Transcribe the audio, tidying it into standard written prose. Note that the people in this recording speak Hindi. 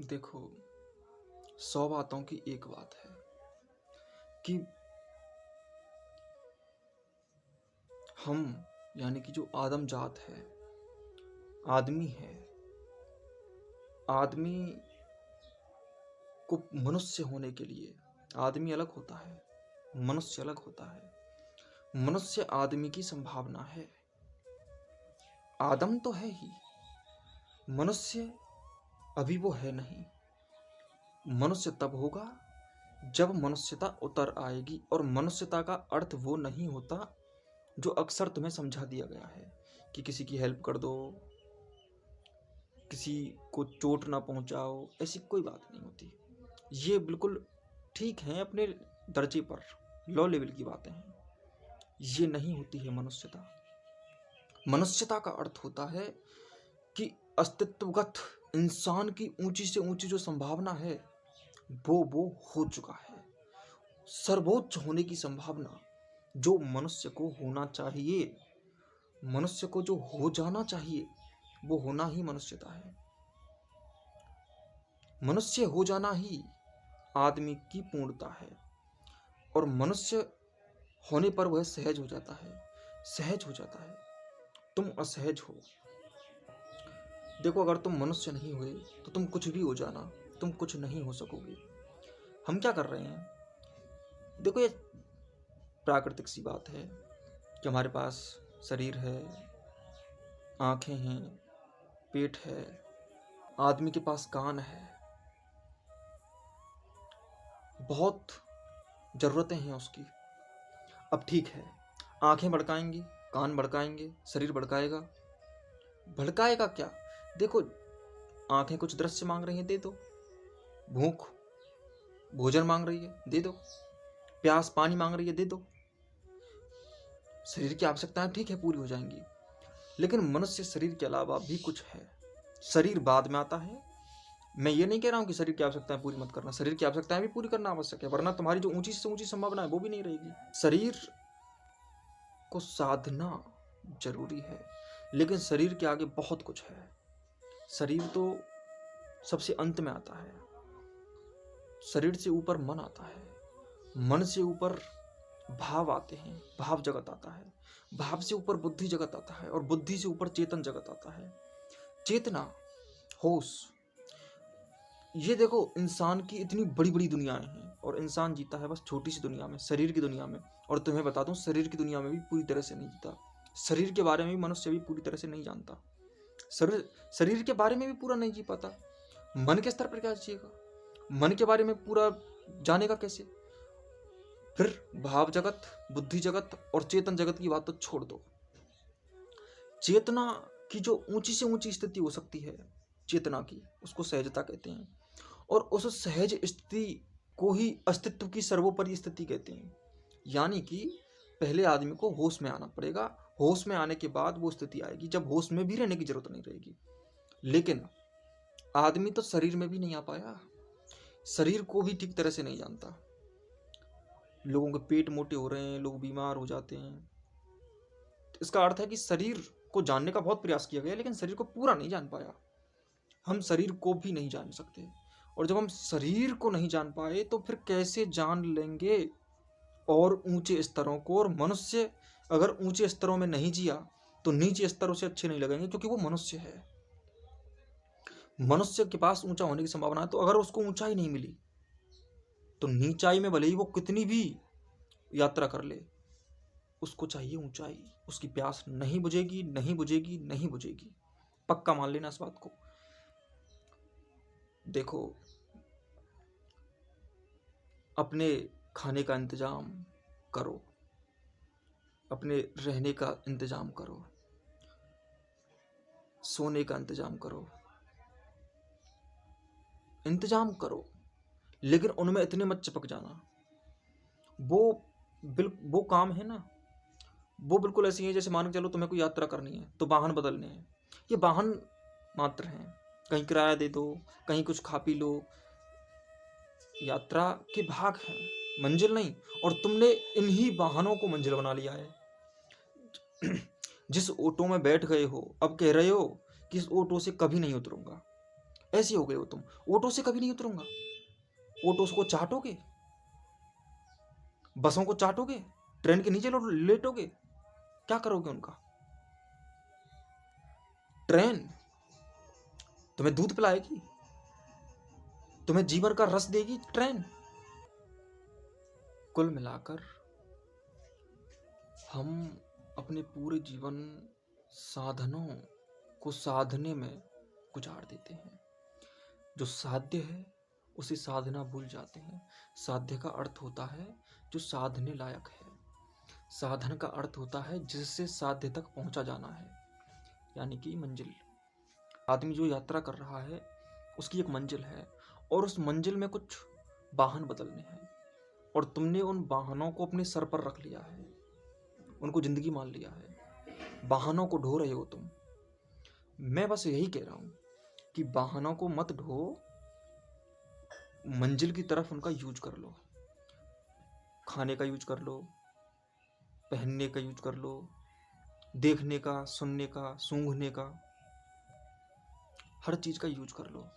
देखो, 100 बातों की एक बात है कि हम यानी कि जो आदम जात है, आदमी है, आदमी को मनुष्य होने के लिए आदमी अलग होता है, मनुष्य अलग होता है। मनुष्य आदमी की संभावना है। आदम तो है ही, मनुष्य अभी वो है नहीं। मनुष्य तब होगा जब मनुष्यता उतर आएगी, और मनुष्यता का अर्थ वो नहीं होता जो अक्सर तुम्हें समझा दिया गया है कि किसी की हेल्प कर दो, किसी को चोट ना पहुंचाओ। ऐसी कोई बात नहीं होती। ये बिल्कुल ठीक है, अपने दर्जे पर लो लेवल की बातें हैं। ये नहीं होती है मनुष्यता। मनुष्यता का अर्थ होता है कि अस्तित्वगत इंसान की ऊंची से ऊंची जो संभावना है वो हो चुका है। सर्वोच्च होने की संभावना जो मनुष्य को होना चाहिए, मनुष्य को जो हो जाना चाहिए, वो होना ही मनुष्यता है। मनुष्य हो जाना ही आदमी की पूर्णता है, और मनुष्य होने पर वह सहज हो जाता है, सहज हो जाता है। तुम असहज हो। देखो, अगर तुम मनुष्य नहीं हुए तो तुम कुछ भी हो जाना, तुम कुछ नहीं हो सकोगे। हम क्या कर रहे हैं? देखो, ये प्राकृतिक सी बात है कि हमारे पास शरीर है, आंखें हैं, पेट है, आदमी के पास कान है, बहुत ज़रूरतें हैं उसकी। अब ठीक है, आंखें भड़काएंगी, कान भड़काएंगे, शरीर भड़काएगा। भड़काएगा क्या? देखो, आंखें कुछ दृश्य मांग रही हैं, दे दो। भूख भोजन मांग रही है, दे दो। प्यास पानी मांग रही है, दे दो। शरीर की आवश्यकताएं ठीक है पूरी हो जाएंगी, लेकिन मनुष्य शरीर के अलावा भी कुछ है। शरीर बाद में आता है। मैं ये नहीं कह रहा हूं कि शरीर की आवश्यकताएं पूरी मत करना, शरीर की आवश्यकताएं भी पूरी करना आवश्यक है, वरना तुम्हारी जो ऊंची से ऊंची संभावना है वो भी नहीं रहेगी। शरीर को साधना जरूरी है, लेकिन शरीर के आगे बहुत कुछ है। शरीर तो सबसे अंत में आता है। शरीर से ऊपर मन आता है, मन से ऊपर भाव आते हैं, भाव जगत आता है, भाव से ऊपर बुद्धि जगत आता है, और बुद्धि से ऊपर चेतन जगत आता है। चेतना, होश। ये देखो, इंसान की इतनी बड़ी बड़ी दुनियाएं हैं, और इंसान जीता है बस छोटी सी दुनिया में, शरीर की दुनिया में। और तुम्हें बता दूं, शरीर की दुनिया में भी पूरी तरह से नहीं जीता। शरीर के बारे में भी मनुष्य भी पूरी तरह से नहीं जानता। शरीर शरीर के बारे में भी पूरा नहीं जी पाता। मन के स्तर पर क्या जिएगा? मन के बारे में पूरा जानेगा कैसे? फिर भाव जगत, बुद्धि जगत और चेतन जगत की बात तो छोड़ दो। चेतना की जो ऊंची से ऊंची स्थिति हो सकती है चेतना की, उसको सहजता कहते हैं, और उस सहज स्थिति को ही अस्तित्व की सर्वोपरि स्थिति कहते हैं। यानी कि पहले आदमी को होश में आना पड़ेगा, होश में आने के बाद वो स्थिति आएगी जब होश में भी रहने की जरूरत नहीं रहेगी। लेकिन आदमी तो शरीर में भी नहीं आ पाया, शरीर को भी ठीक तरह से नहीं जानता। लोगों के पेट मोटे हो रहे हैं, लोग बीमार हो जाते हैं। तो इसका अर्थ है कि शरीर को जानने का बहुत प्रयास किया गया, लेकिन शरीर को पूरा नहीं जान पाया। हम शरीर को भी नहीं जान सकते, और जब हम शरीर को नहीं जान पाए तो फिर कैसे जान लेंगे और ऊंचे स्तरों को? और मनुष्य अगर ऊंचे स्तरों में नहीं जिया तो नीचे स्तरों से अच्छे नहीं लगेंगे, क्योंकि वो मनुष्य है। मनुष्य के पास ऊंचा होने की संभावना है, तो अगर उसको ऊंचाई नहीं मिली तो नीचाई में भले ही वो कितनी भी यात्रा कर ले, उसको चाहिए ऊंचाई। उसकी प्यास नहीं बुझेगी, नहीं बुझेगी, नहीं बुझेगी। पक्का मान लेना इस बात को। देखो, अपने खाने का इंतजाम करो, अपने रहने का इंतजाम करो, सोने का इंतजाम करो, इंतजाम करो, लेकिन उनमें इतने मत चिपक जाना। वो वो काम है ना, वो बिल्कुल ऐसी है जैसे मान के चलो तुम्हें कोई यात्रा करनी है तो वाहन बदलने हैं। ये वाहन मात्र हैं, कहीं किराया दे दो, कहीं कुछ खा पी लो। यात्रा के भाग हैं, मंजिल नहीं। और तुमने इन्हीं वाहनों को मंजिल बना लिया है। जिस ऑटो में बैठ गए हो, अब कह रहे हो कि इस ऑटो से कभी नहीं उतरूंगा। ऐसे हो गए हो तुम। ऑटो से कभी नहीं उतरूंगा। ऑटो को चाटोगे, बसों को चाटोगे, ट्रेन के नीचे लेटोगे, क्या करोगे उनका? ट्रेन तुम्हें दूध पिलाएगी, तुम्हें जीवन का रस देगी ट्रेन। कुल मिलाकर हम अपने पूरे जीवन साधनों को साधने में गुजार देते हैं। जो साध्य है उसे साधना भूल जाते हैं। साध्य का अर्थ होता है जो साधने लायक है। साधन का अर्थ होता है जिससे साध्य तक पहुंचा जाना है, यानी कि मंजिल। आदमी जो यात्रा कर रहा है उसकी एक मंजिल है, और उस मंजिल में कुछ वाहन बदलने हैं, और तुमने उन वाहनों को अपने सर पर रख लिया है, उनको जिंदगी मान लिया है। वाहनों को ढो रहे हो तुम। मैं बस यही कह रहा हूं कि वाहनों को मत ढो, मंजिल की तरफ उनका यूज कर लो। खाने का यूज कर लो, पहनने का यूज कर लो, देखने का, सुनने का, सूंघने का, हर चीज का यूज कर लो।